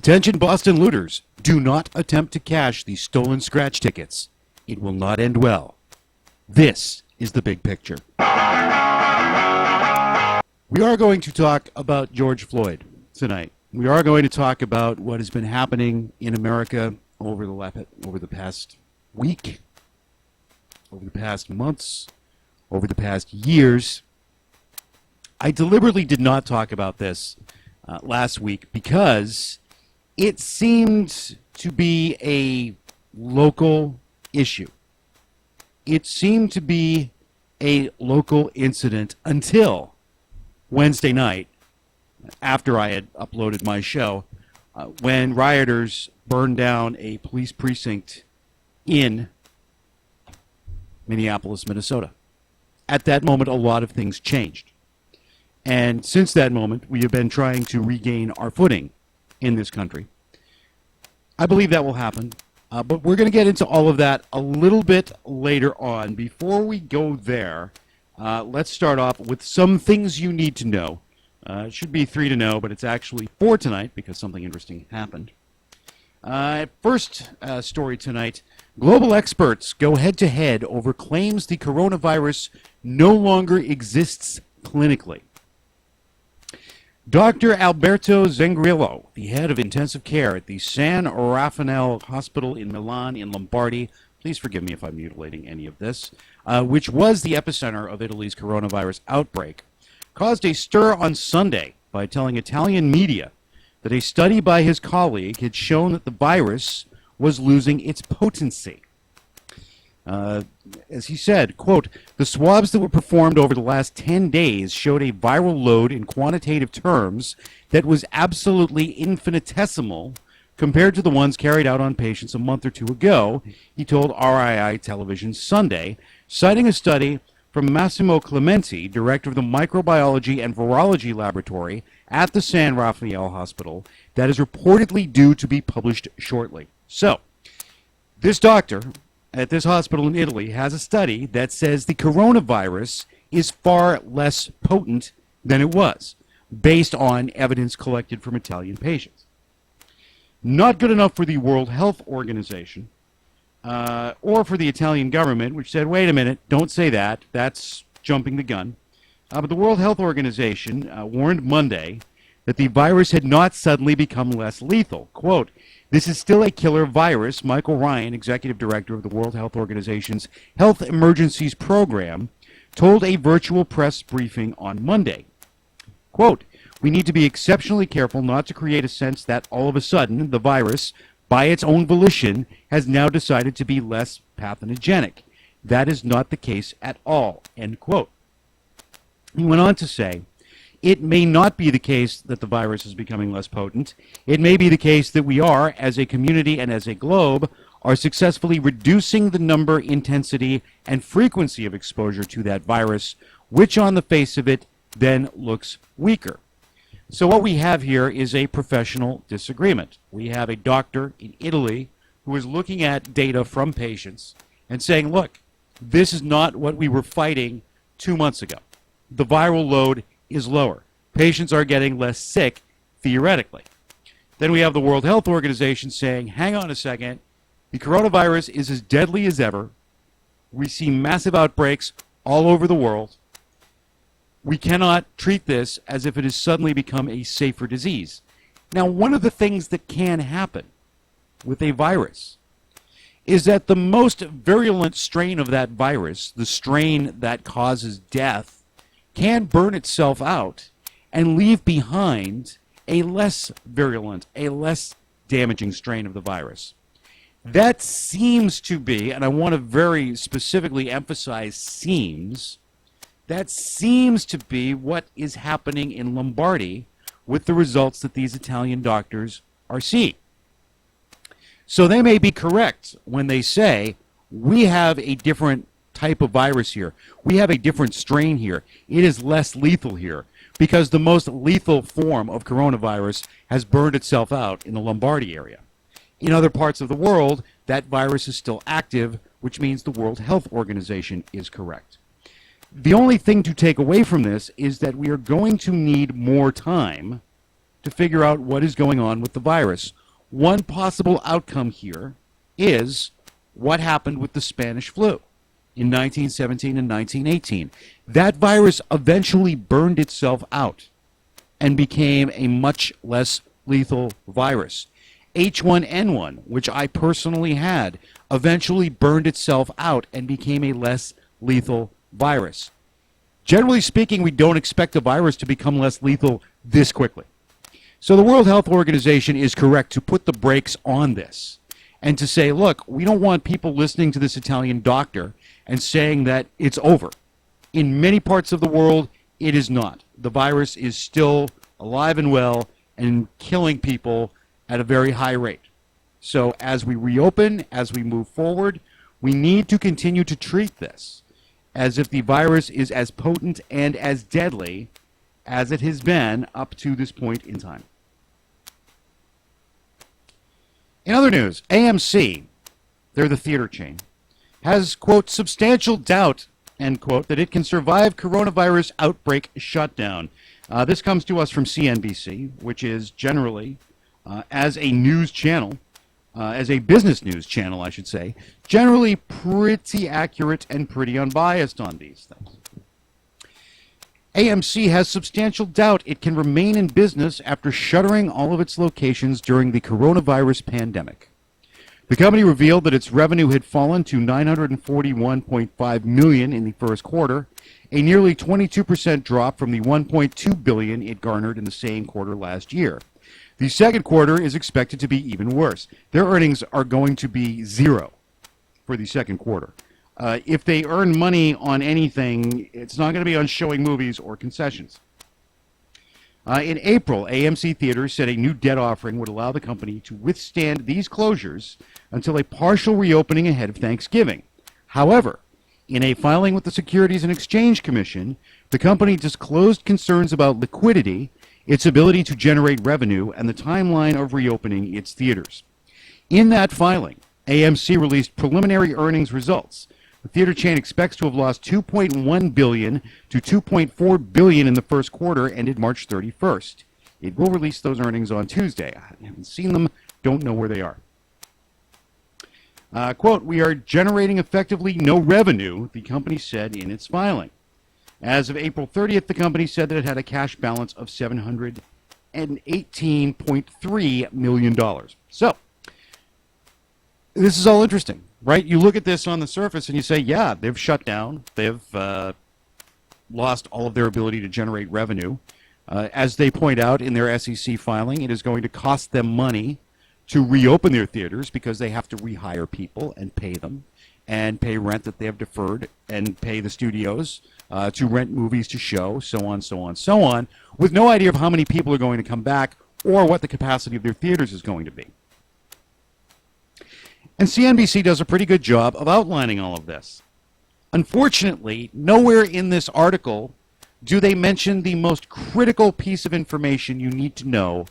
Attention Boston looters, do not attempt to cash these stolen scratch tickets. It will not end well. This is the big picture. We are going to talk about George Floyd tonight. We are going to talk about what has been happening in America over the past week, over the past months, over the past years. I deliberately did not talk about this last week because it seemed to be a local issue. It seemed to be a local incident until Wednesday night, after I had uploaded my show, when rioters burned down a police precinct in Minneapolis, Minnesota. At that moment, a lot of things changed. And since that moment, we have been trying to regain our footing in this country. I believe that will happen, but we're going to get into all of that a little bit later on. Before we go there, let's start off with some things you need to know. It should be 3 to know, but it's actually 4 tonight because something interesting happened. First story tonight, global experts go head-to-head over claims the coronavirus no longer exists clinically. Dr. Alberto Zangrillo, the head of intensive care at the San Raffaele Hospital in Milan in Lombardy, please forgive me if I'm mutilating any of this, which was the epicenter of Italy's coronavirus outbreak, caused a stir on Sunday by telling Italian media that a study by his colleague had shown that the virus was losing its potency. As he said, quote, the swabs that were performed over the last 10 days showed a viral load in quantitative terms that was absolutely infinitesimal compared to the ones carried out on patients a month or two ago, he told RII Television Sunday, citing a study from Massimo Clementi, director of the Microbiology and Virology Laboratory at the San Raffaele Hospital, that is reportedly due to be published shortly. So, this doctor at this hospital in Italy has a study that says the coronavirus is far less potent than it was, based on evidence collected from Italian patients. Not good enough for the World Health Organization, or for the Italian government, which said, wait a minute, don't say that, that's jumping the gun. But the World Health Organization warned Monday that the virus had not suddenly become less lethal. Quote, this is still a killer virus, Michael Ryan, executive director of the World Health Organization's Health Emergencies Program, told a virtual press briefing on Monday. Quote, we need to be exceptionally careful not to create a sense that all of a sudden the virus, by its own volition, has now decided to be less pathogenic. That is not the case at all, end quote. He went on to say, it may not be the case that the virus is becoming less potent. It may be the case that we are, as a community and as a globe, are successfully reducing the number, intensity, and frequency of exposure to that virus, which on the face of it then looks weaker. So what we have here is a professional disagreement. We have a doctor in Italy who is looking at data from patients and saying, look, this is not what we were fighting 2 months ago. The viral load is lower. Patients are getting less sick, theoretically. Then we have the World Health Organization saying, hang on a second, the coronavirus is as deadly as ever. We see massive outbreaks all over the world. We cannot treat this as if it has suddenly become a safer disease. Now, one of the things that can happen with a virus is that the most virulent strain of that virus, the strain that causes death, can burn itself out and leave behind a less virulent, a less damaging strain of the virus. That seems to be, and I want to very specifically emphasize seems, that seems to be what is happening in Lombardy with the results that these Italian doctors are seeing. So they may be correct when they say, we have a different type of virus here. We have a different strain here. It is less lethal here because the most lethal form of coronavirus has burned itself out in the Lombardy area. In other parts of the world, that virus is still active, which means the World Health Organization is correct. The only thing to take away from this is that we are going to need more time to figure out what is going on with the virus. One possible outcome here is what happened with the Spanish flu in 1917 and 1918. That virus eventually burned itself out and became a much less lethal virus. H1N1, which I personally had, eventually burned itself out and became a less lethal virus. Generally speaking, we don't expect a virus to become less lethal this quickly. So the World Health Organization is correct to put the brakes on this and to say, look, we don't want people listening to this Italian doctor and saying that it's over. In many parts of the world, it is not. The virus is still alive and well and killing people at a very high rate. So as we reopen, as we move forward, we need to continue to treat this as if the virus is as potent and as deadly as it has been up to this point in time. In other news, AMC, they're the theater chain, has, quote, substantial doubt, end quote, that it can survive coronavirus outbreak shutdown. This comes to us from CNBC, which is generally, as a news channel, as a business news channel, I should say, generally pretty accurate and pretty unbiased on these things. AMC has substantial doubt it can remain in business after shuttering all of its locations during the coronavirus pandemic. The company revealed that its revenue had fallen to $941.5 million in the first quarter, a nearly 22% drop from the $1.2 billion it garnered in the same quarter last year. The second quarter is expected to be even worse. Their earnings are going to be zero for the second quarter. If they earn money on anything, it's not going to be on showing movies or concessions. In April, AMC Theaters said a new debt offering would allow the company to withstand these closures until a partial reopening ahead of Thanksgiving. However, in a filing with the Securities and Exchange Commission, the company disclosed concerns about liquidity, its ability to generate revenue, and the timeline of reopening its theaters. In that filing, AMC released preliminary earnings results. The theater chain expects to have lost $2.1 billion to $2.4 billion in the first quarter ended March 31st. It will release those earnings on Tuesday. I haven't seen them, don't know where they are. Quote, we are generating effectively no revenue, the company said in its filing. As of April 30th, the company said that it had a cash balance of $718.3 million. So, this is all interesting, right? You look at this on the surface and you say, yeah, they've shut down. They've lost all of their ability to generate revenue. As they point out in their SEC filing, it is going to cost them money to reopen their theaters because they have to rehire people and pay them and pay rent that they have deferred and pay the studios to rent movies to show, so on, so on, so on, with no idea of how many people are going to come back or what the capacity of their theaters is going to be. And CNBC does a pretty good job of outlining all of this. Unfortunately, nowhere in this article do they mention the most critical piece of information you need to know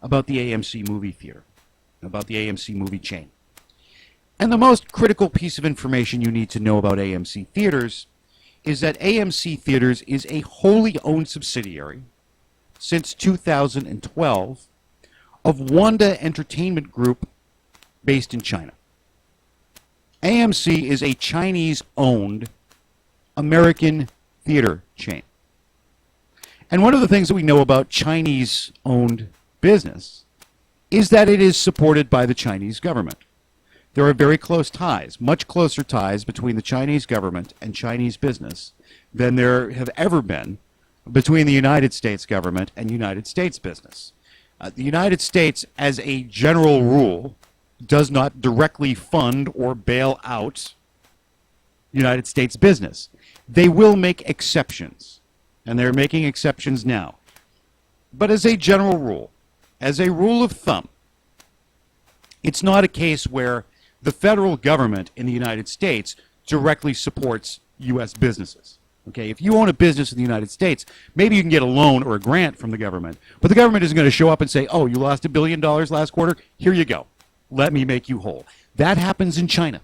about the AMC movie theater, about the AMC movie chain. And the most critical piece of information you need to know about AMC Theaters is that AMC Theaters is a wholly owned subsidiary since 2012 of Wanda Entertainment Group based in China. AMC is a Chinese-owned American theater chain. And one of the things that we know about Chinese-owned business is that it is supported by the Chinese government. There are very close ties, much closer ties between the Chinese government and Chinese business than there have ever been between the United States government and United States business. The United States, as a general rule, does not directly fund or bail out United States business. They will make exceptions, and they're making exceptions now. But as a general rule, as a rule of thumb, it's not a case where the federal government in the United States directly supports U.S. businesses. Okay, if you own a business in the United States, maybe you can get a loan or a grant from the government, but the government isn't going to show up and say, oh, you lost $1 billion last quarter? Here you go. Let me make you whole. That happens in China.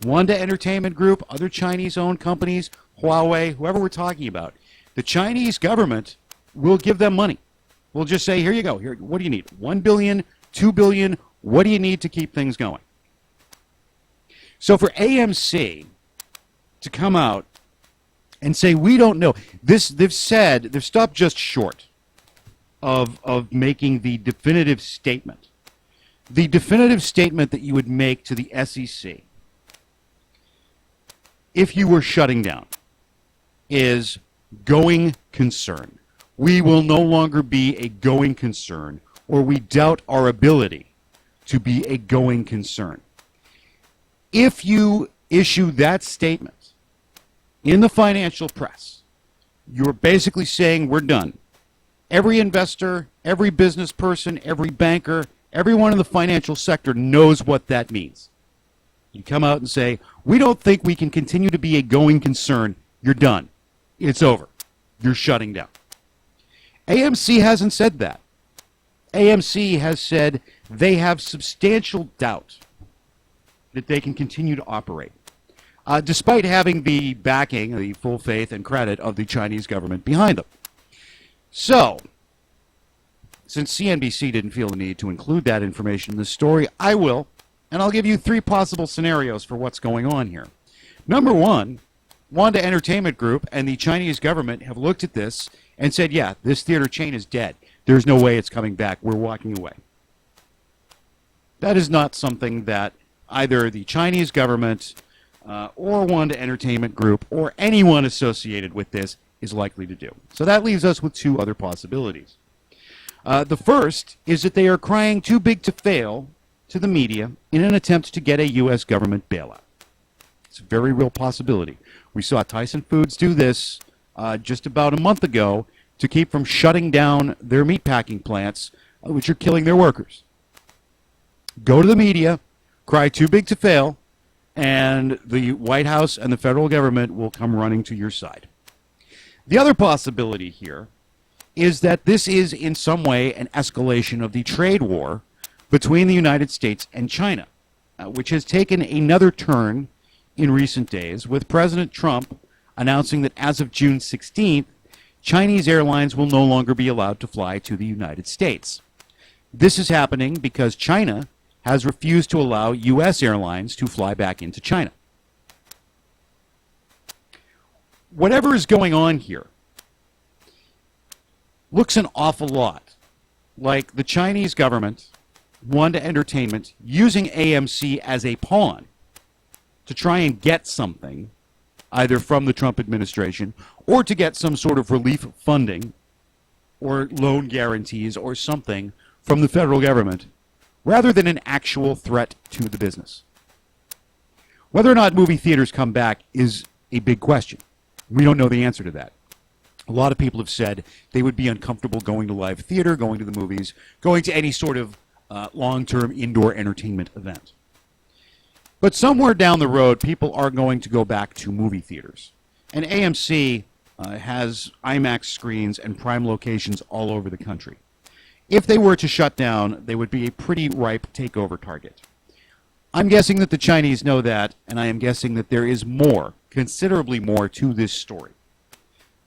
Wanda Entertainment Group, other Chinese-owned companies, Huawei, whoever we're talking about, the Chinese government will give them money. We'll just say, here you go. Here, what do you need? 1 billion, 2 billion. What do you need to keep things going? So for AMC to come out and say, we don't know. They've stopped just short of making the definitive statement. The definitive statement that you would make to the SEC if you were shutting down is going concern. We will no longer be a going concern, or we doubt our ability to be a going concern. If you issue that statement in the financial press, you're basically saying we're done. Every investor, every business person, every banker, everyone in the financial sector knows what that means. You come out and say, we don't think we can continue to be a going concern. You're done. It's over. You're shutting down. AMC hasn't said that. AMC has said they have substantial doubt that they can continue to operate, despite having the backing, the full faith and credit of the Chinese government behind them. So, since CNBC didn't feel the need to include that information in the story, I will, and I'll give you 3 possible scenarios for what's going on here. Number 1, Wanda Entertainment Group and the Chinese government have looked at this and said, yeah, this theater chain is dead. There's no way it's coming back. We're walking away. That is not something that either the Chinese government or Wanda Entertainment Group or anyone associated with this is likely to do. So that leaves us with 2 other possibilities. The first is that they are crying too big to fail to the media in an attempt to get a U.S. government bailout. It's a very real possibility. We saw Tyson Foods do this just about a month ago to keep from shutting down their meatpacking plants, which are killing their workers. Go to the media, cry too big to fail, and the White House and the federal government will come running to your side. The other possibility here is that this is in some way an escalation of the trade war between the United States and China, which has taken another turn in recent days, with President Trump announcing that as of June 16th, Chinese airlines will no longer be allowed to fly to the United States. This is happening because China has refused to allow U.S. airlines to fly back into China. Whatever is going on here looks an awful lot like the Chinese government, Wanda Entertainment, using AMC as a pawn to try and get something, either from the Trump administration or to get some sort of relief funding or loan guarantees or something from the federal government, rather than an actual threat to the business. Whether or not movie theaters come back is a big question. We don't know the answer to that. A lot of people have said they would be uncomfortable going to live theater, going to the movies, going to any sort of long-term indoor entertainment event. But somewhere down the road, people are going to go back to movie theaters. And AMC has IMAX screens and prime locations all over the country. If they were to shut down, they would be a pretty ripe takeover target. I'm guessing that the Chinese know that, and I am guessing that there is more, considerably more, to this story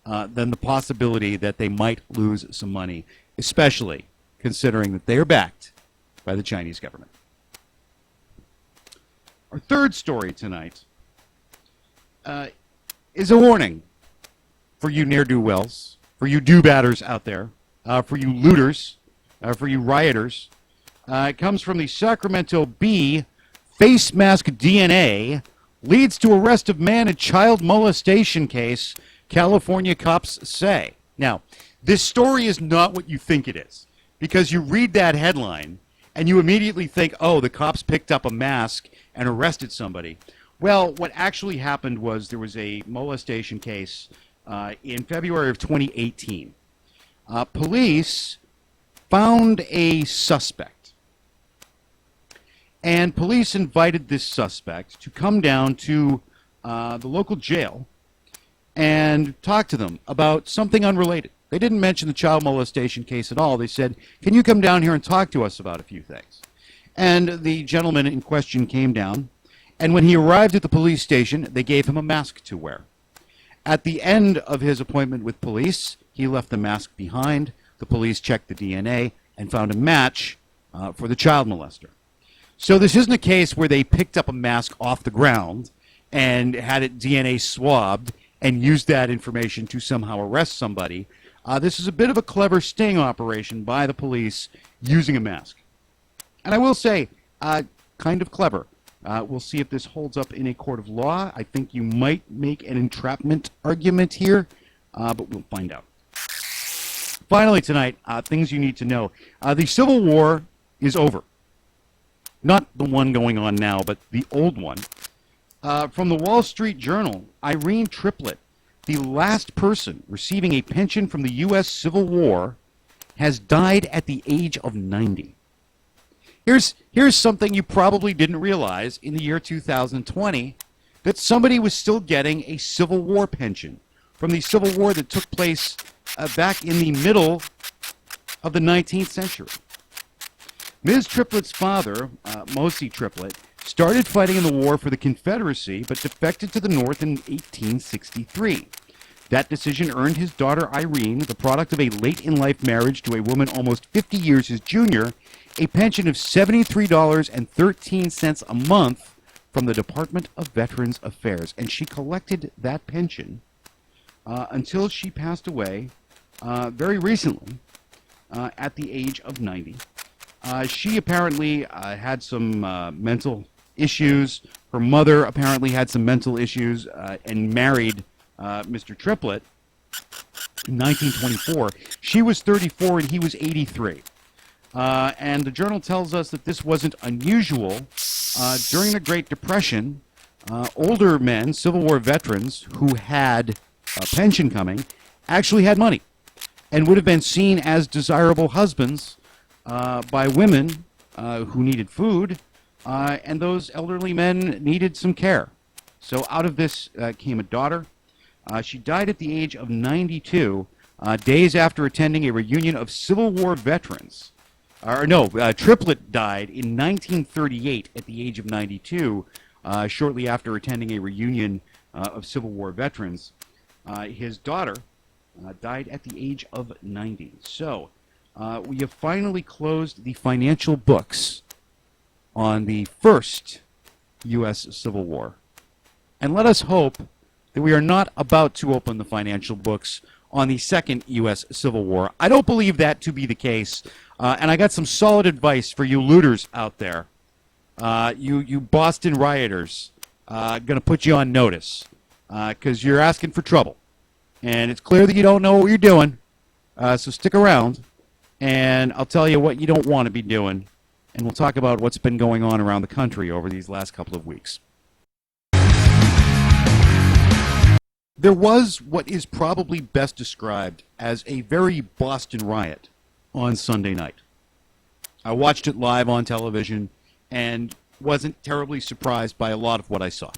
than the possibility that they might lose some money, especially considering that they are backed by the Chinese government. Our third story tonight is a warning for you ne'er-do-wells, for you do-batters out there, for you looters, for you rioters. It comes from the Sacramento Bee. Face mask DNA leads to arrest of man in child molestation case, California cops say. Now, this story is not what you think it is, because you read that headline and you immediately think, oh, the cops picked up a mask and arrested somebody. Well, what actually happened was there was a molestation case in February of 2018. Police found a suspect, and police invited this suspect to come down to the local jail and talk to them about something unrelated. They didn't mention the child molestation case at all. They said, can you come down here and talk to us about a few things? And the gentleman in question came down, and when he arrived at the police station, they gave him a mask to wear. At the end of his appointment with police, he left the mask behind, The police checked the DNA and found a match for the child molester. So this isn't a case where they picked up a mask off the ground and had it DNA swabbed and used that information to somehow arrest somebody. This is a bit of a clever sting operation by the police using a mask. And I will say, kind of clever. We'll see if this holds up in a court of law. I think you might make an entrapment argument here, but we'll find out. Finally tonight, things you need to know. The Civil War is over. Not the one going on now, but the old one. From the Wall Street Journal, Irene Triplett, the last person receiving a pension from the U.S. Civil War, has died at the age of 90. Here's something you probably didn't realize in the year 2020, that somebody was still getting a Civil War pension from the Civil War that took place back in the middle of the 19th century. Ms. Triplett's father, Mosi Triplett, started fighting in the war for the Confederacy, but defected to the North in 1863. That decision earned his daughter Irene, the product of a late-in-life marriage to a woman almost 50 years his junior, a pension of $73.13 a month from the Department of Veterans Affairs. And she collected that pension until she passed away very recently at the age of 90. She apparently had some mental issues. Her mother apparently had some mental issues and married Mr. Triplett in 1924. She was 34 and he was 83. And the journal tells us that this wasn't unusual. During the Great Depression, older men, Civil War veterans, who had a pension coming, actually had money and would have been seen as desirable husbands by women who needed food, and those elderly men needed some care. So out of this came a daughter. She died at the age of 92, days after attending a reunion of Civil War veterans. Triplett died in 1938 at the age of 92, shortly after attending a reunion of Civil War veterans. His daughter died at the age of 90. So we have finally closed the financial books on the first U.S. Civil War. And let us hope that we are not about to open the financial books on the second U.S. Civil War. I don't believe that to be the case. And I got some solid advice for you looters out there. You Boston rioters, going to put you on notice because you're asking for trouble. And it's clear that you don't know what you're doing. So stick around, and I'll tell you what you don't want to be doing. And we'll talk about what's been going on around the country over these last couple of weeks. There was what is probably best described as a very Boston riot on Sunday night. I watched it live on television and wasn't terribly surprised by a lot of what I saw.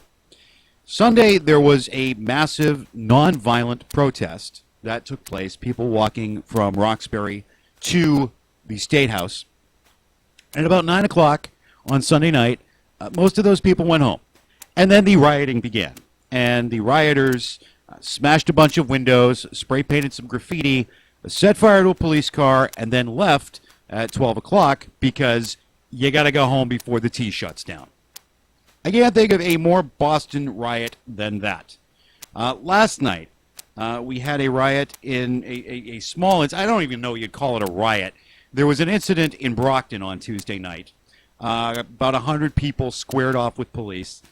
Sunday, there was a massive nonviolent protest that took place, people walking from Roxbury to the State House. And about 9 o'clock on Sunday night, most of those people went home. And then the rioting began. And the rioters smashed a bunch of windows, spray painted some graffiti, set fire to a police car, and then left at 12 o'clock because you got to go home before the T shuts down. I can't think of a more Boston riot than that. Last night, we had a riot in a small, I don't even know you'd call it a riot. There was an incident in Brockton on Tuesday night. About 100 people squared off with police.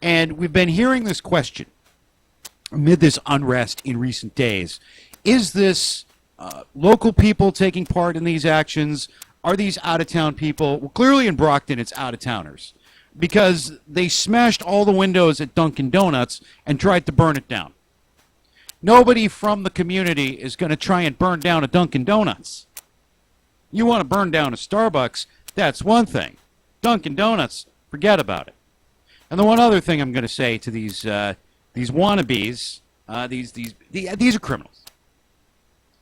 And we've been hearing this question amid this unrest in recent days. Is this local people taking part in these actions? Are these out-of-town people? Well, clearly in Brockton, it's out-of-towners because they smashed all the windows at Dunkin' Donuts and tried to burn it down. Nobody from the community is going to try and burn down a Dunkin' Donuts. You want to burn down a Starbucks, that's one thing. Dunkin' Donuts, forget about it. And the one other thing I'm going to say to these wannabes, these are criminals.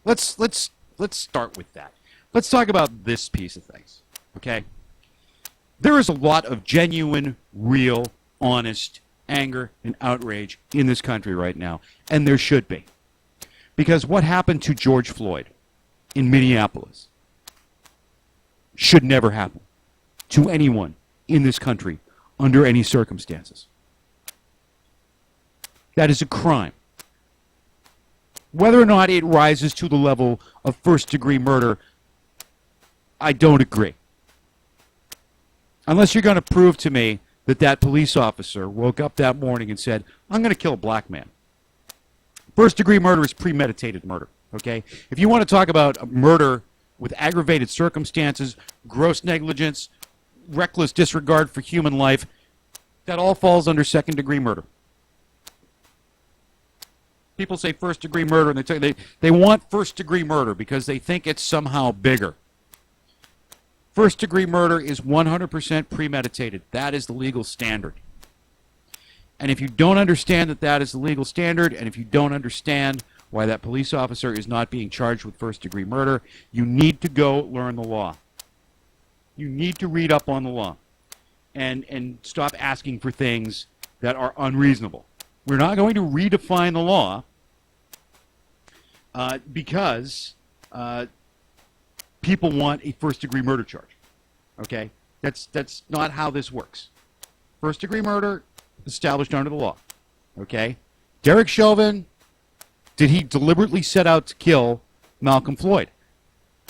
Let's start with that. Let's talk about this piece of things, okay? There is a lot of genuine, real, honest anger and outrage in this country right now, and there should be. Because what happened to George Floyd? in Minneapolis should never happen to anyone in this country under any circumstances. That is a crime. Whether or not it rises to the level of first-degree murder, I don't agree. Unless you're going to prove to me that that police officer woke up that morning and said, I'm going to kill a black man. First-degree murder is premeditated murder, okay? If you want to talk about murder with aggravated circumstances, gross negligence, reckless disregard for human life, that all falls under second-degree murder. People say first-degree murder, and they want first-degree murder because they think it's somehow bigger. First-degree murder is 100% premeditated. That is the legal standard. And if you don't understand that that is the legal standard, and if you don't understand why that police officer is not being charged with first-degree murder, you need to go learn the law. You need to read up on the law and stop asking for things that are unreasonable. We're not going to redefine the law because people want a first-degree murder charge. Okay? That's not how this works. First-degree murder established under the law. Okay? Derek Chauvin, did he deliberately set out to kill Malcolm Floyd?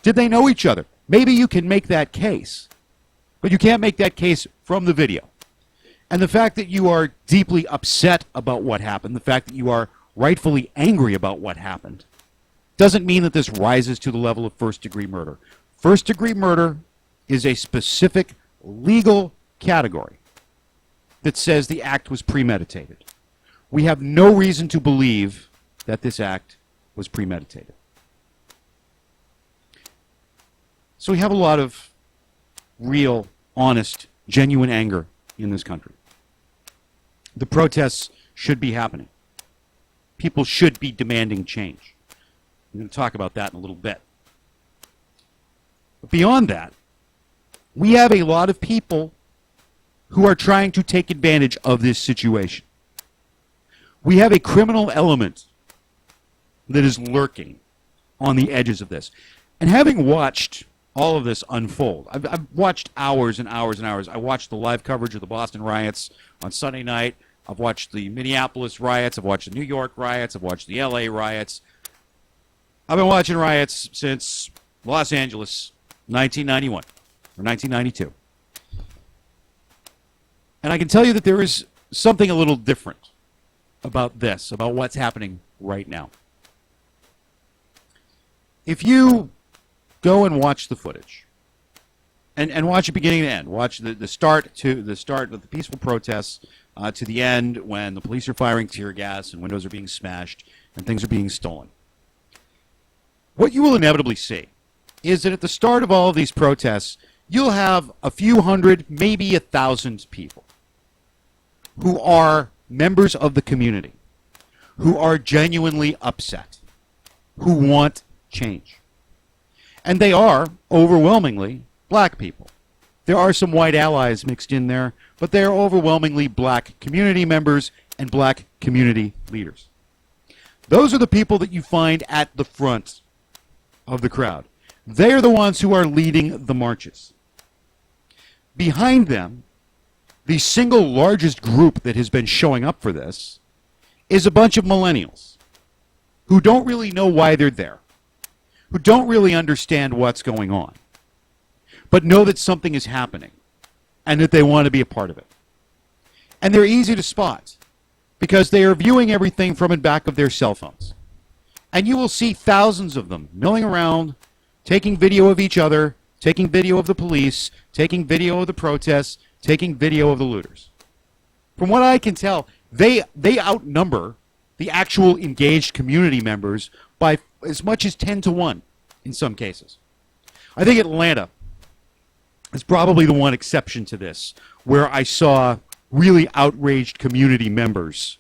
Did they know each other? Maybe you can make that case, but you can't make that case from the video. And the fact that you are deeply upset about what happened, the fact that you are rightfully angry about what happened, doesn't mean that this rises to the level of first-degree murder. First-degree murder is a specific legal category that says the act was premeditated. We have no reason to believe that this act was premeditated. So we have a lot of real, honest, genuine anger in this country. The protests should be happening. People should be demanding change. I'm going to talk about that in a little bit. But beyond that, we have a lot of people who are trying to take advantage of this situation. We have a criminal element that is lurking on the edges of this. And having watched all of this unfold, I've watched hours and hours and hours. I watched the live coverage of the Boston riots on Sunday night. I've watched the Minneapolis riots. I've watched the New York riots. I've watched the LA riots. I've been watching riots since Los Angeles, 1991 or 1992. And I can tell you that there is something a little different about this, about what's happening right now. If you go and watch the footage, and watch it beginning to end, watch the start of the peaceful protests to the end when the police are firing tear gas and windows are being smashed and things are being stolen. What you will inevitably see is that at the start of all of these protests, you'll have a few hundred, maybe 1,000 people who are members of the community, who are genuinely upset, who want change. And they are overwhelmingly black people. There are some white allies mixed in there, but they are overwhelmingly black community members and black community leaders. Those are the people that you find at the front of the crowd. They are the ones who are leading the marches. Behind them, the single largest group that has been showing up for this is a bunch of millennials who don't really know why they're there, who don't really understand what's going on, but know that something is happening and that they want to be a part of it. And they're easy to spot because they are viewing everything from the back of their cell phones. And you will see thousands of them milling around, taking video of each other, taking video of the police, taking video of the protests, taking video of the looters. From what I can tell, they outnumber the actual engaged community members by as much as 10 to 1 in some cases. I think Atlanta is probably the one exception to this, where I saw really outraged community members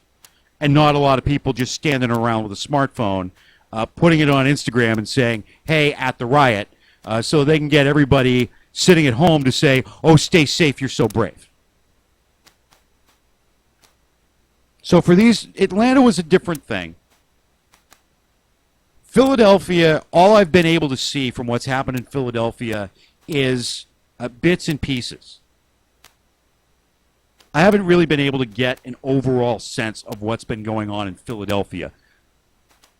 and not a lot of people just standing around with a smartphone, putting it on Instagram and saying, hey, at the riot, so they can get everybody sitting at home to say, oh, stay safe, you're so brave. So for these, Atlanta was a different thing. Philadelphia, all I've been able to see from what's happened in Philadelphia is bits and pieces. I haven't really been able to get an overall sense of what's been going on in Philadelphia.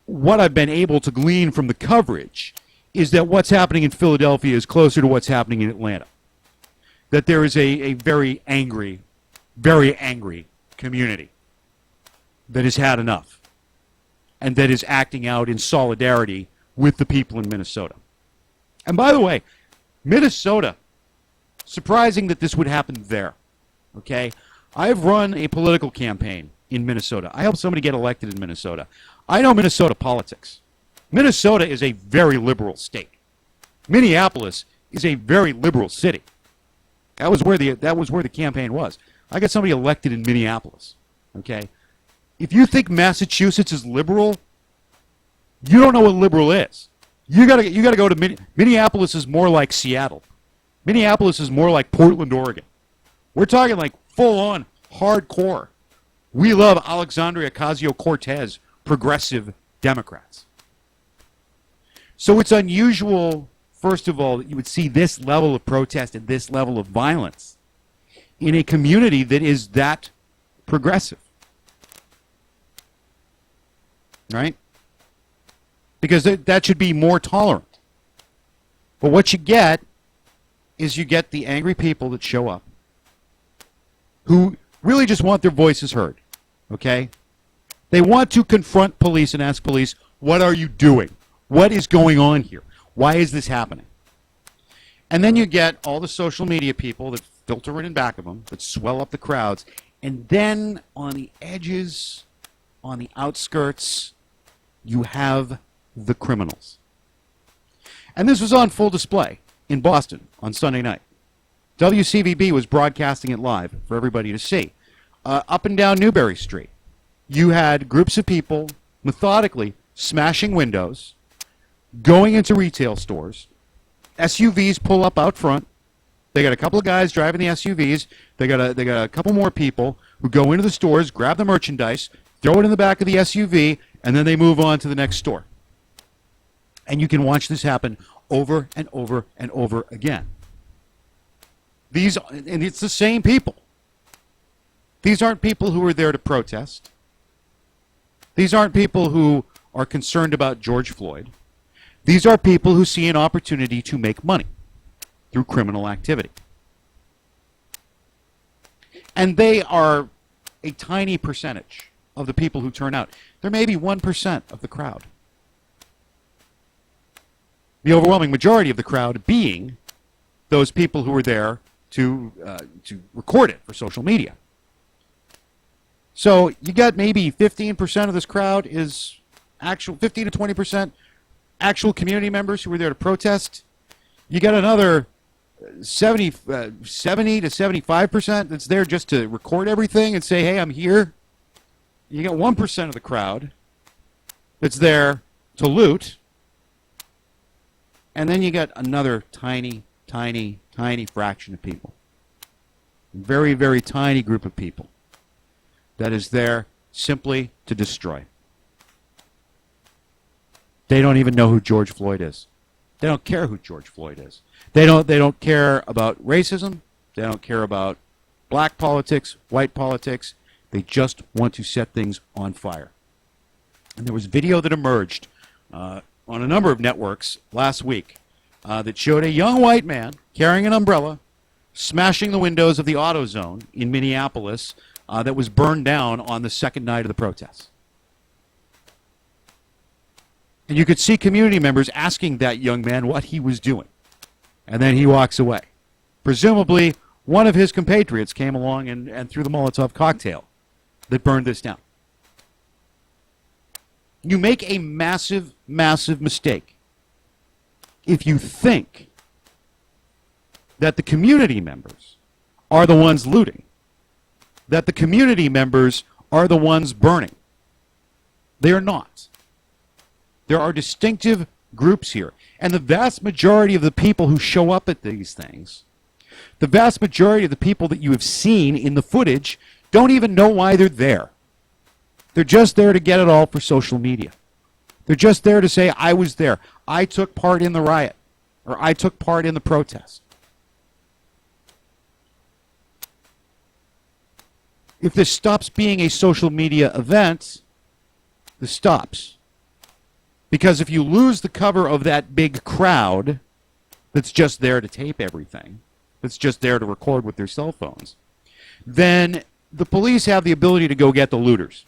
What I've been able to glean from the coverage is that what's happening in Philadelphia is closer to what's happening in Atlanta. That there is a very angry community that has had enough and that is acting out in solidarity with the people in Minnesota. And by the way, Minnesota, surprising that this would happen there, okay? I've run a political campaign in Minnesota. I helped somebody get elected in Minnesota. I know Minnesota politics. Minnesota is a very liberal state. Minneapolis is a very liberal city. That was where the campaign was. I got somebody elected in Minneapolis, okay? If you think Massachusetts is liberal, you don't know what liberal is. You gotta go to Minneapolis is more like Seattle. Minneapolis is more like Portland, Oregon. We're talking like full-on hardcore. We love Alexandria Ocasio-Cortez progressive Democrats. So it's unusual, first of all, that you would see this level of protest and this level of violence in a community that is that progressive. Right? Because that should be more tolerant. But what you get is you get the angry people that show up who really just want their voices heard. Okay? They want to confront police and ask police, what are you doing? What is going on here? Why is this happening? And then you get all the social media people that filter in back of them, that swell up the crowds. And then on the edges, on the outskirts, you have the criminals. And this was on full display in Boston on Sunday night. WCVB was broadcasting it live for everybody to see. Up and down Newbury Street, you had groups of people methodically smashing windows, going into retail stores. SUVs pull up out front. They got a couple of guys driving the SUVs. They got a couple more people who go into the stores, grab the merchandise, throw it in the back of the SUV, and then they move on to the next store. And you can watch this happen over and over and over again. And it's the same people. These aren't people who are there to protest. These aren't people who are concerned about George Floyd. These are people who see an opportunity to make money through criminal activity. And they are a tiny percentage of the people who turn out. They're maybe 1% of the crowd. The overwhelming majority of the crowd being those people who were there to record it for social media. So you got maybe 15% of this crowd is actual, 15 to 20% actual community members who were there to protest. You got another 70 to 75% that's there just to record everything and say, hey, I'm here. You got 1% of the crowd that's there to loot. And then you got another tiny fraction of people. Very, very tiny group of people that is there simply to destroy. They don't even know who George Floyd is. They don't care who George Floyd is. They don't care about racism. They don't care about black politics, white politics. They just want to set things on fire. And there was video that emerged on a number of networks last week that showed a young white man carrying an umbrella smashing the windows of the AutoZone in Minneapolis that was burned down on the second night of the protests. And you could see community members asking that young man what he was doing. And then he walks away. Presumably, one of his compatriots came along and threw the Molotov cocktail that burned this down. You make a massive, massive mistake if you think that the community members are the ones looting, that the community members are the ones burning. They are not. There are distinctive groups here. And the vast majority of the people who show up at these things, the vast majority of the people that you have seen in the footage, don't even know why they're there. They're just there to get it all for social media. They're just there to say, I was there. I took part in the riot, or I took part in the protest. If this stops being a social media event, this stops. Because if you lose the cover of that big crowd that's just there to tape everything, that's just there to record with their cell phones, then the police have the ability to go get the looters.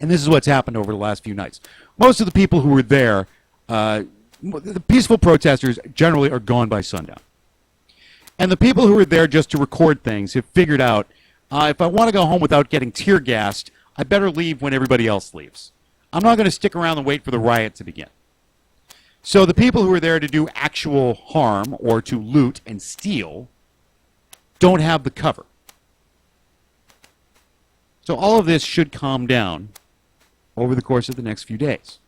And this is what's happened over the last few nights. Most of the people who were there, the peaceful protesters generally are gone by sundown. And the people who were there just to record things have figured out, if I want to go home without getting tear gassed, I better leave when everybody else leaves. I'm not going to stick around and wait for the riot to begin. So the people who are there to do actual harm or to loot and steal don't have the cover. So all of this should calm down over the course of the next few days.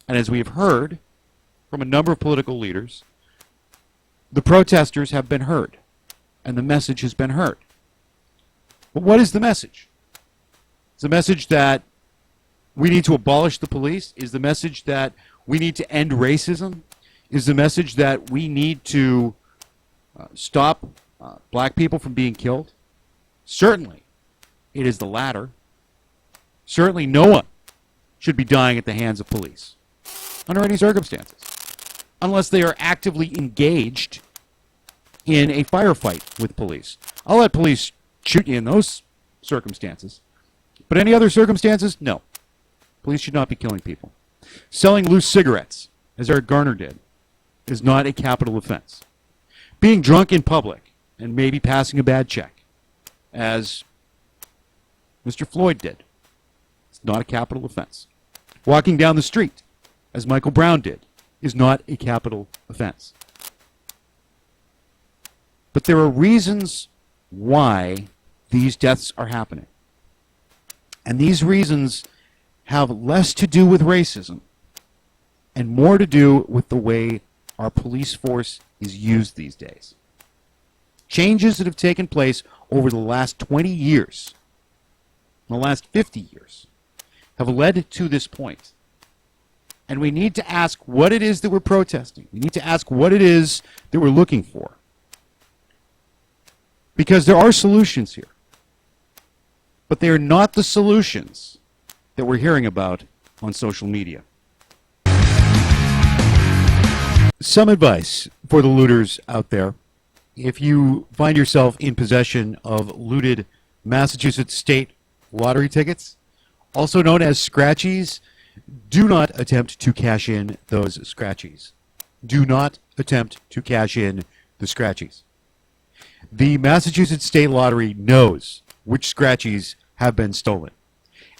And as we have heard from a number of political leaders, the protesters have been heard, and the message has been heard. But what is the message? Is the message that we need to abolish the police? Is the message that we need to end racism? Is the message that we need to stop black people from being killed? Certainly, it is the latter. Certainly no one should be dying at the hands of police under any circumstances, unless they are actively engaged in a firefight with police. I'll let police shoot you in those circumstances. But any other circumstances, no. Police should not be killing people. Selling loose cigarettes, as Eric Garner did, is not a capital offense. Being drunk in public and maybe passing a bad check, as Mr. Floyd did, is not a capital offense. Walking down the street, as Michael Brown did, is not a capital offense. But there are reasons why these deaths are happening. And these reasons have less to do with racism and more to do with the way our police force is used these days. Changes that have taken place over the last 20 years, the last 50 years, have led to this point. And we need to ask what it is that we're protesting. We need to ask what it is that we're looking for. Because there are solutions here. But they are not the solutions that we're hearing about on social media. Some advice for the looters out there. If you find yourself in possession of looted Massachusetts state lottery tickets, also known as Scratchies, do not attempt to cash in those Scratchies. Do not attempt to cash in the Scratchies. The Massachusetts State Lottery knows which Scratchies have been stolen.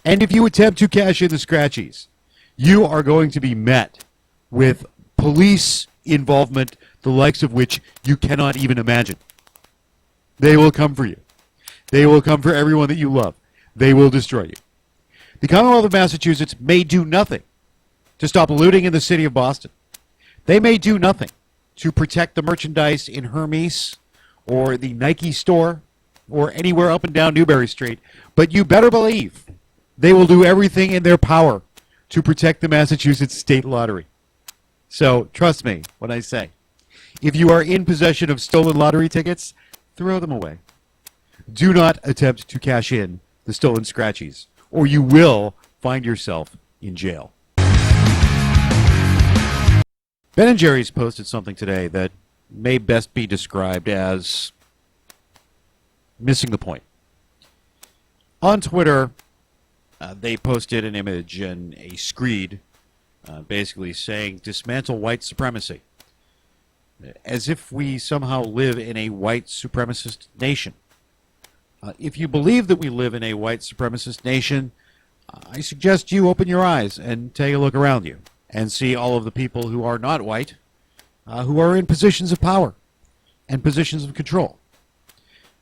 And if you attempt to cash in the Scratchies, you are going to be met with police involvement, the likes of which you cannot even imagine. They will come for you. They will come for everyone that you love. They will destroy you. The Commonwealth of Massachusetts may do nothing to stop looting in the city of Boston. They may do nothing to protect the merchandise in Hermes or the Nike store or anywhere up and down Newbury Street, but you better believe they will do everything in their power to protect the Massachusetts State Lottery. So trust me when I say, if you are in possession of stolen lottery tickets, throw them away. Do not attempt to cash in the stolen Scratchies, or you will find yourself in jail. Ben & Jerry's posted something today that may best be described as missing the point. On Twitter, they posted an image and a screed basically saying, dismantle white supremacy. As if we somehow live in a white supremacist nation. If you believe that we live in a white supremacist nation, I suggest you open your eyes and take a look around you and see all of the people who are not white, who are in positions of power and positions of control.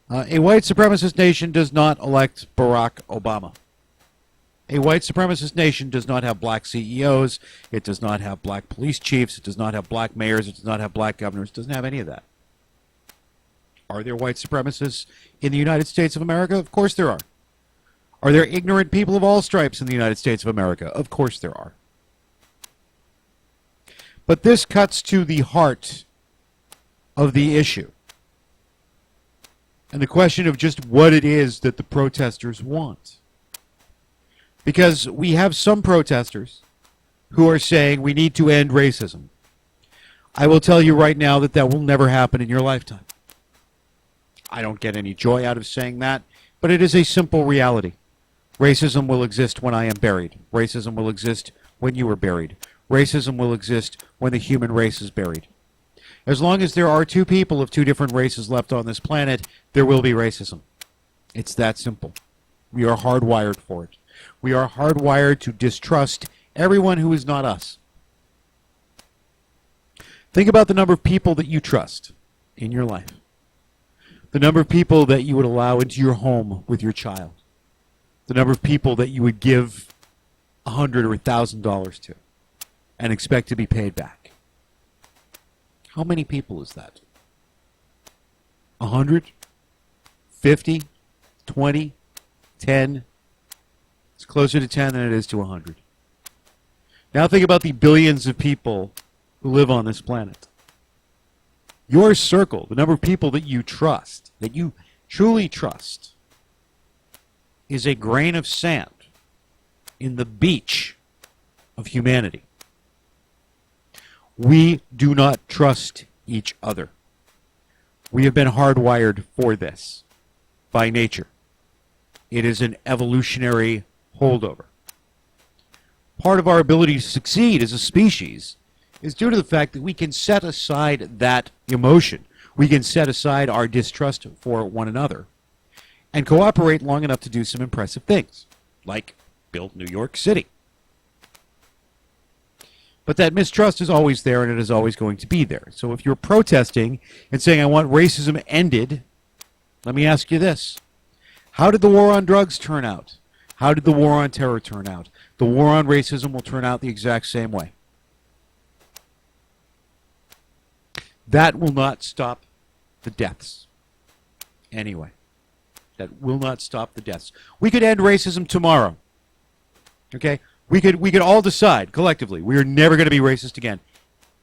A white supremacist nation does not elect Barack Obama. A white supremacist nation does not have black CEOs. It does not have black police chiefs. It does not have black mayors. It does not have black governors. It doesn't have any of that. Are there white supremacists in the United States of America? Of course there are. Are there ignorant people of all stripes in the United States of America? Of course there are. But this cuts to the heart of the issue and the question of just what it is that the protesters want. Because we have some protesters who are saying we need to end racism. I will tell you right now that that will never happen in your lifetime. I don't get any joy out of saying that, but it is a simple reality. Racism will exist when I am buried. Racism will exist when you are buried. Racism will exist when the human race is buried. As long as there are two people of two different races left on this planet, there will be racism. It's that simple. We are hardwired for it. We are hardwired to distrust everyone who is not us. Think about the number of people that you trust in your life. The number of people that you would allow into your home with your child. The number of people that you would give $100 or $1,000 to and expect to be paid back. How many people is that? 100? 50? 20? 10? It's closer to 10 than it is to 100. Now think about the billions of people who live on this planet. Your circle, the number of people that you trust, that you truly trust, is a grain of sand in the beach of humanity. We do not trust each other. We have been hardwired for this by nature. It is an evolutionary holdover. Part of our ability to succeed as a species is due to the fact that we can set aside that emotion. We can set aside our distrust for one another and cooperate long enough to do some impressive things, like build New York City. But that mistrust is always there, and it is always going to be there. So if you're protesting and saying, I want racism ended, let me ask you this. How did the war on drugs turn out? How did the war on terror turn out? The war on racism will turn out the exact same way. That will not stop the deaths. Anyway, that will not stop the deaths. We could end racism tomorrow. Okay? We could all decide collectively we are never going to be racist again.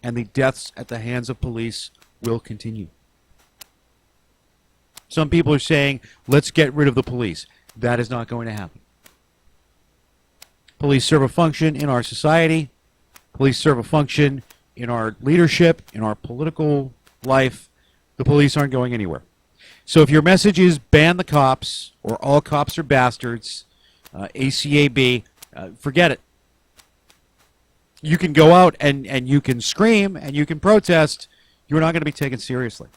And the deaths at the hands of police will continue. Some people are saying, let's get rid of the police. That is not going to happen. Police serve a function in our society. Police serve a function in our leadership, in our political life. The police aren't going anywhere. So if your message is ban the cops, or all cops are bastards, ACAB, forget it. You can go out and you can scream and you can protest. You're not going to be taken seriously.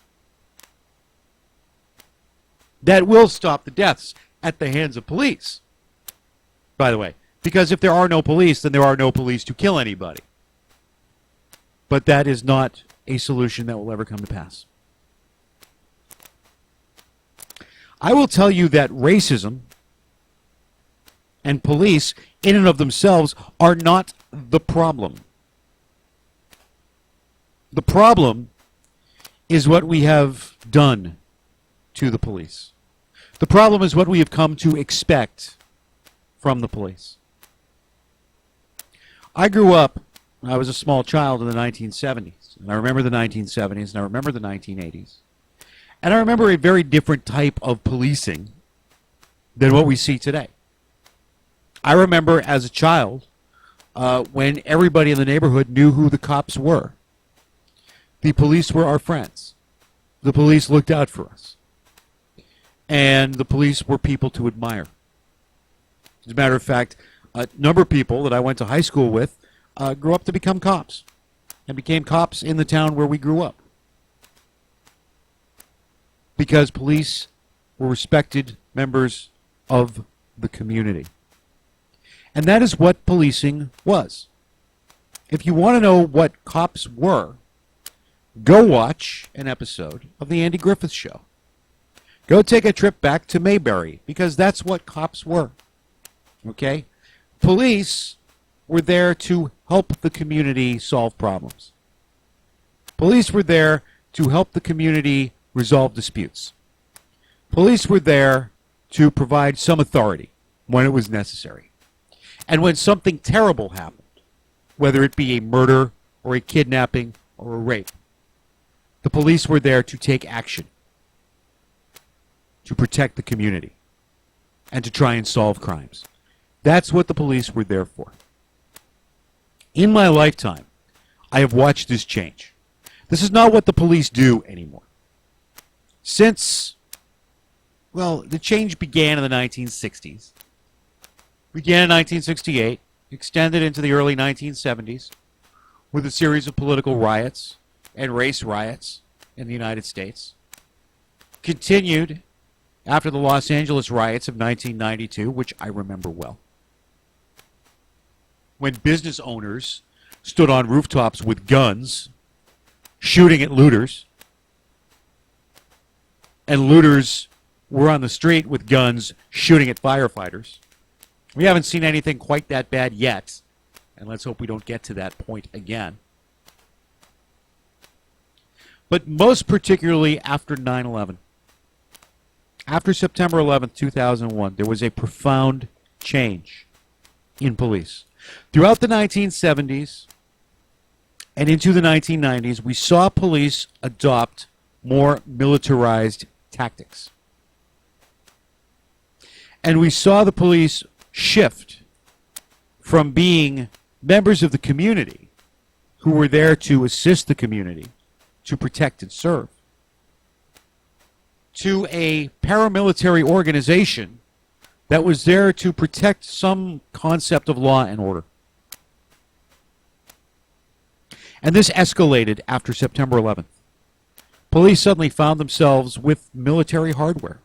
That will stop the deaths at the hands of police, by the way. Because if there are no police, then there are no police to kill anybody. But that is not a solution that will ever come to pass. I will tell you that racism and police, in and of themselves, are not the problem. The problem is what we have done to the police. The problem is what we have come to expect from the police. I grew up, I was a small child in the 1970s, and I remember the 1970s, and I remember the 1980s. And I remember a very different type of policing than what we see today. I remember as a child when everybody in the neighborhood knew who the cops were. The police were our friends. The police looked out for us. And the police were people to admire. As a matter of fact, a number of people that I went to high school with grew up to become cops and became cops in the town where we grew up. Because police were respected members of the community. And that is what policing was. If you want to know what cops were, go watch an episode of The Andy Griffith Show. Go take a trip back to Mayberry, because that's what cops were. Okay? Police were there to help the community solve problems. Police were there to help the community resolve disputes. Police were there to provide some authority when it was necessary. And when something terrible happened, whether it be a murder or a kidnapping or a rape. The police were there to take action, to protect the community, and to try and solve crimes. That's what the police were there for. In my lifetime, I have watched this change. This is not what the police do anymore. Since, well, the change began in the 1960s. Began in 1968, extended into the early 1970s with a series of political riots and race riots in the United States. Continued after the Los Angeles riots of 1992, which I remember well, when business owners stood on rooftops with guns, shooting at looters, and looters were on the street with guns shooting at firefighters. We haven't seen anything quite that bad yet, and let's hope we don't get to that point again. But most particularly after 9/11, after September 11th, 2001, there was a profound change in police. Throughout the 1970s and into the 1990s, we saw police adopt more militarized tactics. And we saw the police shift from being members of the community who were there to assist the community, to protect and serve, to a paramilitary organization that was there to protect some concept of law and order. And this escalated after September 11th. Police suddenly found themselves with military hardware,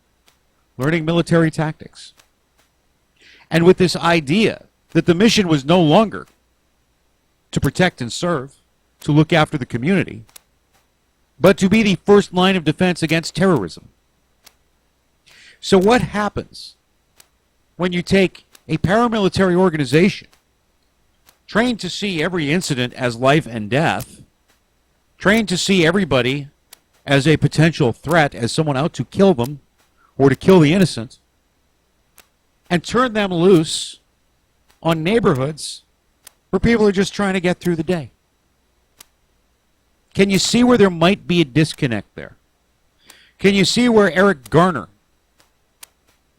learning military tactics, and with this idea that the mission was no longer to protect and serve, to look after the community, but to be the first line of defense against terrorism. So what happens when you take a paramilitary organization trained to see every incident as life and death, trained to see everybody as a potential threat, as someone out to kill them or to kill the innocent, and turn them loose on neighborhoods where people are just trying to get through the day? Can you see where there might be a disconnect there? Can you see where Eric Garner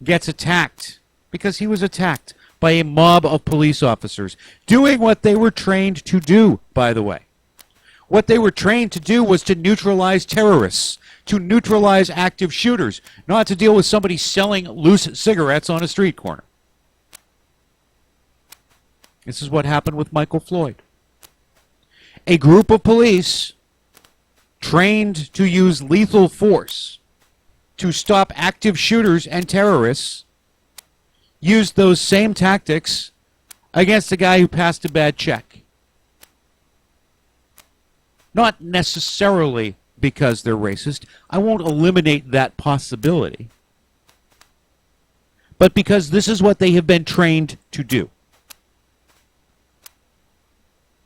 gets attacked because he was attacked by a mob of police officers doing what they were trained to do, by the way? What they were trained to do was to neutralize terrorists, to neutralize active shooters, not to deal with somebody selling loose cigarettes on a street corner. This is what happened with Michael Floyd. A group of police trained to use lethal force to stop active shooters and terrorists used those same tactics against a guy who passed a bad check. Not necessarily because they're racist. I won't eliminate that possibility. But because this is what they have been trained to do.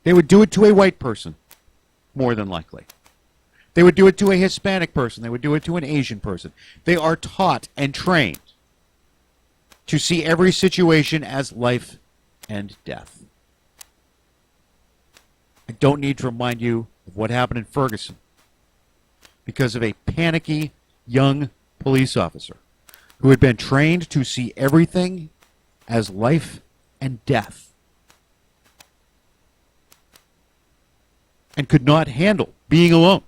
They would do it to a white person, more than likely. They would do it to a Hispanic person. They would do it to an Asian person. They are taught and trained to see every situation as life and death. I don't need to remind you of what happened in Ferguson because of a panicky young police officer who had been trained to see everything as life and death and could not handle being alone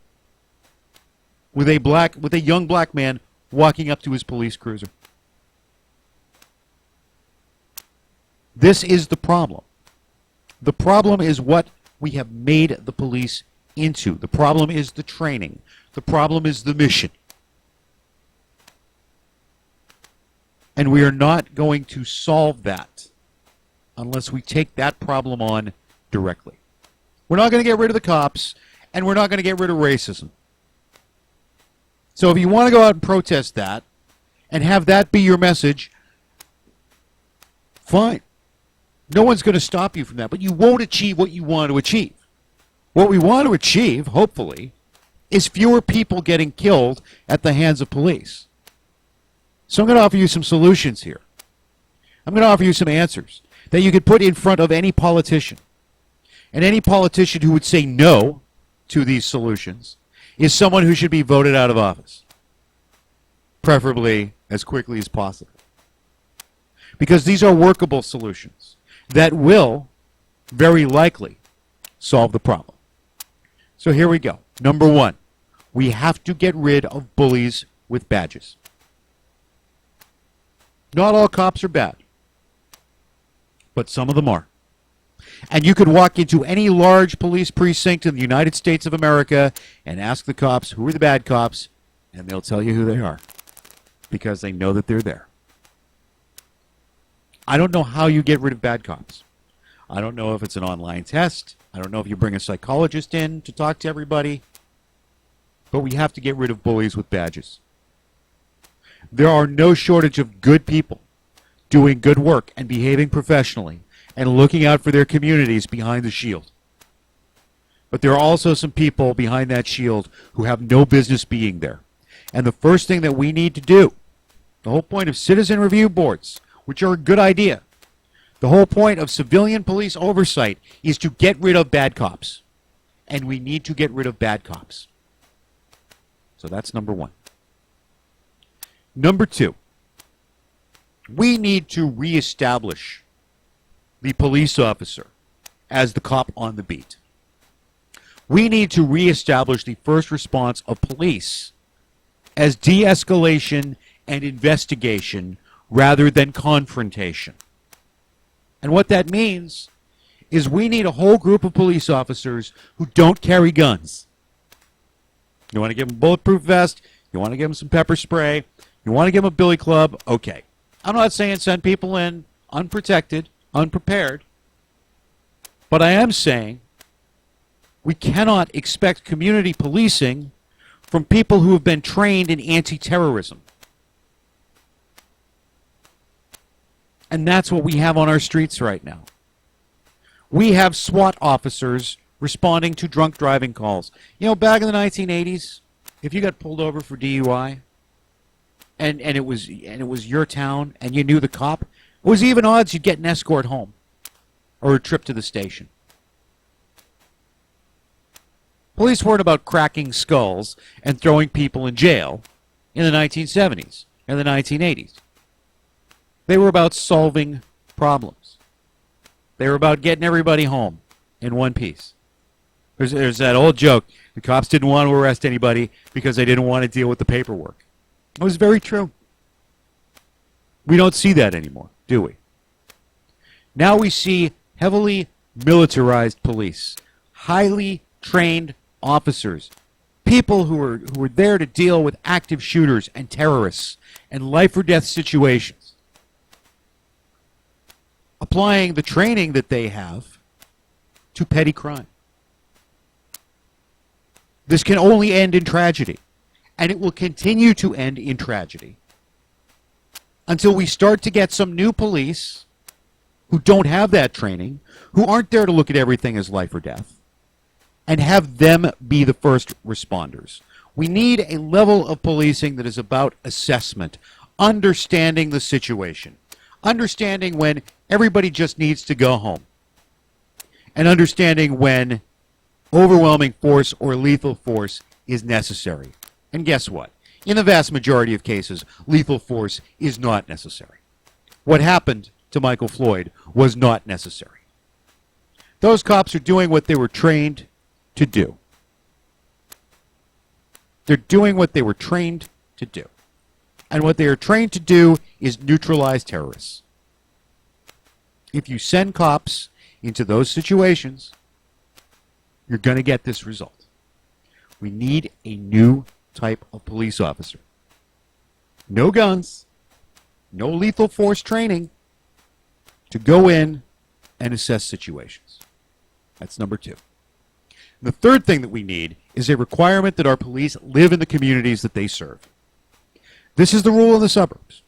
with a young black man walking up to his police cruiser. This is the problem. The problem is what we have made the police into. The problem is the training. The problem is the mission. And we are not going to solve that unless we take that problem on directly. We're not going to get rid of the cops, and we're not going to get rid of racism. So if you want to go out and protest that and have that be your message, fine. No one's going to stop you from that, but you won't achieve what you want to achieve. What we want to achieve, hopefully, is fewer people getting killed at the hands of police. So I'm going to offer you some solutions here. I'm going to offer you some answers that you could put in front of any politician. And any politician who would say no to these solutions is someone who should be voted out of office, preferably as quickly as possible. Because these are workable solutions that will very likely solve the problem. So here we go. Number one, we have to get rid of bullies with badges. Not all cops are bad, but some of them are. And you could walk into any large police precinct in the United States of America and ask the cops who are the bad cops, and they'll tell you who they are because they know that they're there. I don't know how you get rid of bad cops. I don't know if it's an online test. I don't know if you bring a psychologist in to talk to everybody. But we have to get rid of bullies with badges. There are no shortage of good people doing good work and behaving professionally and looking out for their communities behind the shield. But there are also some people behind that shield who have no business being there. And the first thing that we need to do, the whole point of citizen review boards, which are a good idea, the whole point of civilian police oversight is to get rid of bad cops. And we need to get rid of bad cops. So that's number one. Number two, we need to reestablish the police officer as the cop on the beat. We need to reestablish the first response of police as de-escalation and investigation rather than confrontation. And what that means is we need a whole group of police officers who don't carry guns. You want to give them a bulletproof vest, you want to give them some pepper spray, you want to give them a billy club, okay. I'm not saying send people in unprotected, unprepared, but I am saying we cannot expect community policing from people who have been trained in anti-terrorism. And that's what we have on our streets right now. We have SWAT officers responding to drunk driving calls. You know, back in the 1980s, if you got pulled over for DUI and it was your town and you knew the cop, it was even odds you'd get an escort home or a trip to the station. Police weren't about cracking skulls and throwing people in jail in the 1970s and the 1980s. They were about solving problems. They were about getting everybody home in one piece. There's that old joke. The cops didn't want to arrest anybody because they didn't want to deal with the paperwork. It was very true. We don't see that anymore, do we? Now we see heavily militarized police, highly trained officers, people who are there to deal with active shooters and terrorists and life or death situations, applying the training that they have to petty crime. This can only end in tragedy, and it will continue to end in tragedy until we start to get some new police who don't have that training, who aren't there to look at everything as life or death, and have them be the first responders. We need a level of policing that is about assessment, understanding the situation, understanding when everybody just needs to go home, and understanding when overwhelming force or lethal force is necessary. And guess what? In the vast majority of cases, lethal force is not necessary. What happened to Michael Floyd was not necessary. Those cops are doing what they were trained to do. They're doing what they were trained to do. And what they are trained to do is neutralize terrorists. If you send cops into those situations, you're going to get this result. We need a new type of police officer. No guns, no lethal force training, to go in and assess situations. That's number two. The third thing that we need is a requirement that our police live in the communities that they serve. This is the rule in the suburbs.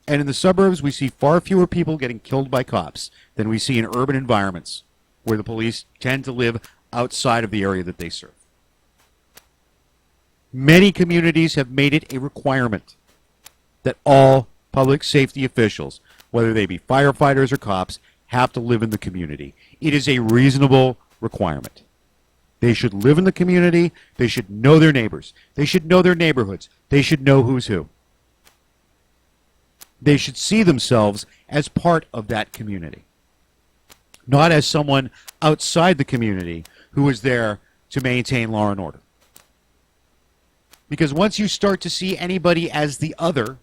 And in the suburbs, we see far fewer people getting killed by cops than we see in urban environments where the police tend to live outside of the area that they serve. Many communities have made it a requirement that all public safety officials, whether they be firefighters or cops, have to live in the community. It is a reasonable requirement. They should live in the community. They should know their neighbors. They should know their neighborhoods. They should know who's who. They should see themselves as part of that community, not as someone outside the community who is there to maintain law and order. Because once you start to see anybody as the other,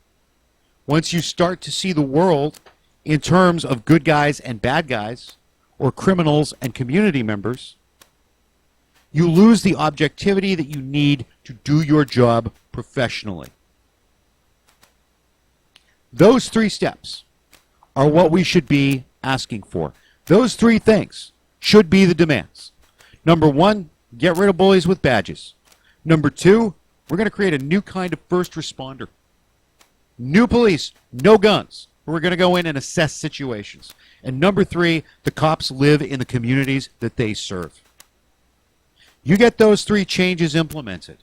once you start to see the world in terms of good guys and bad guys, or criminals and community members, you lose the objectivity that you need to do your job professionally. Those 3 steps are what we should be asking for. Those 3 things should be the demands. Number 1, get rid of bullies with badges. Number 2, we're going to create a new kind of first responder. New police, no guns. We're going to go in and assess situations. And number 3, the cops live in the communities that they serve. You get those 3 changes implemented,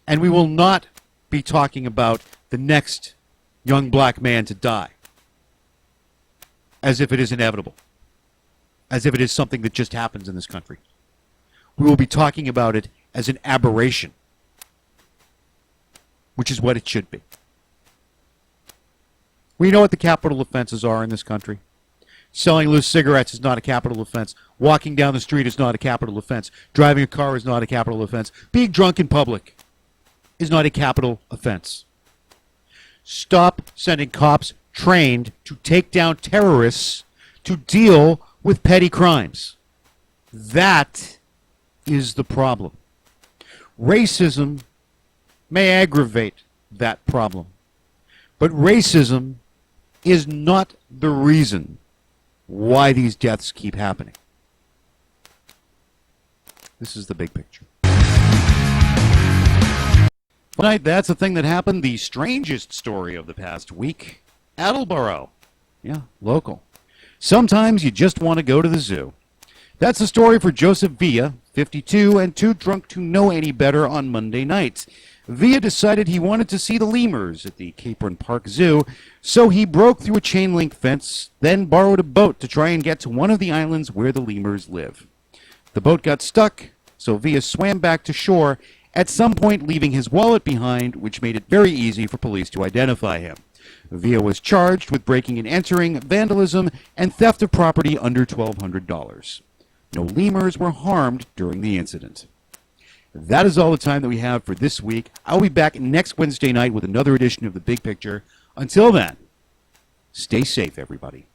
and we will not be talking about the next young black man to die as if it is inevitable, as if it is something that just happens in this country. We will be talking about it as an aberration, which is what it should be. We know what the capital offenses are in this country. Selling loose cigarettes is not a capital offense. Walking down the street is not a capital offense. Driving a car is not a capital offense. Being drunk in public is not a capital offense. Stop sending cops trained to take down terrorists to deal with petty crimes. That is the problem. Racism may aggravate that problem, but racism is not the reason why these deaths keep happening. This is the big picture. Tonight, that's the thing that happened. The strangest story of the past week. Attleboro. Yeah, local. Sometimes you just want to go to the zoo. That's the story for Joseph Villa, 52, and too drunk to know any better on Monday night. Villa decided he wanted to see the lemurs at the Capron Park Zoo, so he broke through a chain-link fence, then borrowed a boat to try and get to one of the islands where the lemurs live. The boat got stuck, so Villa swam back to shore, at some point leaving his wallet behind, which made it very easy for police to identify him. Villa was charged with breaking and entering, vandalism, and theft of property under $1,200. No lemurs were harmed during the incident. That is all the time that we have for this week. I'll be back next Wednesday night with another edition of The Big Picture. Until then, stay safe, everybody.